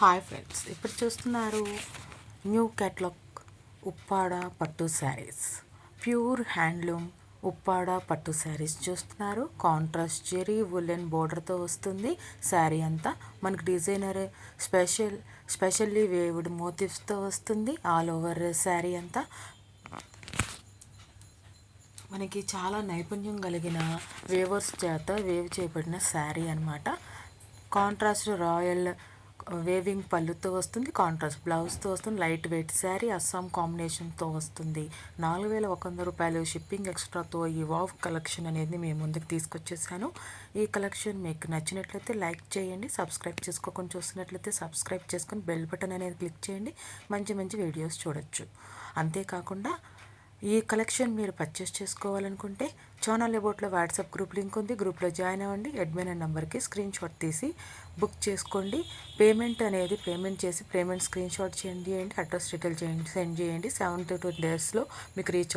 Hi friends, ఇప్పుడు చూస్తున్నారు new catalogue Uppada పట్టు శారీస్. ప్యూర్ హ్యాండ్లూమ్ ఉప్పాడ పట్టు శారీస్ చూస్తున్నారు. కాంట్రాస్ట్ జెరీ వులెన్ బోర్డర్తో వస్తుంది. శారీ అంతా మనకు డిజైనర్ స్పెషల్లీ వేవ్డ్ మోటివ్స్తో వస్తుంది. ఆల్ ఓవర్ శారీ అంతా మనకి చాలా నైపుణ్యం కలిగిన వేవర్స్ చేత వేవ్ చేయబడిన శారీ అనమాట. కాంట్రాస్ట్ రాయల్ వేవింగ్ పళ్ళుతో వస్తుంది. కాంట్రాస్ట్ బ్లౌజ్తో వస్తుంది. లైట్ వెయిట్ శారీ అస్సాం కాంబినేషన్తో వస్తుంది. 4,100 రూపాయలు షిప్పింగ్ ఎక్స్ట్రాతో ఈ వావ్ కలెక్షన్ అనేది మేము ముందుకు తీసుకొచ్చేసాను. ఈ కలెక్షన్ మీకు నచ్చినట్లయితే లైక్ చేయండి. సబ్స్క్రైబ్ చేసుకోకుండా చూస్తున్నట్లయితే సబ్స్క్రైబ్ చేసుకొని బెల్ బటన్ అనేది క్లిక్ చేయండి. మంచి మంచి వీడియోస్ చూడొచ్చు. అంతేకాకుండా ఈ కలెక్షన్ మీరు పర్చేస్ చేసుకోవాలనుకుంటే ఛానల్ అబౌట్లో వాట్సాప్ గ్రూప్ లింక్ ఉంది. గ్రూప్లో జాయిన్ అవ్వండి. అడ్మిన్ నెంబర్కి స్క్రీన్ షాట్ తీసి బుక్ చేసుకోండి. పేమెంట్ చేసి పేమెంట్ స్క్రీన్ షాట్ చేయండి. అడ్రస్ డీటెయిల్ సెండ్ చేయండి. 7 to 10 daysలో మీకు రీచ్ అవుతుంది.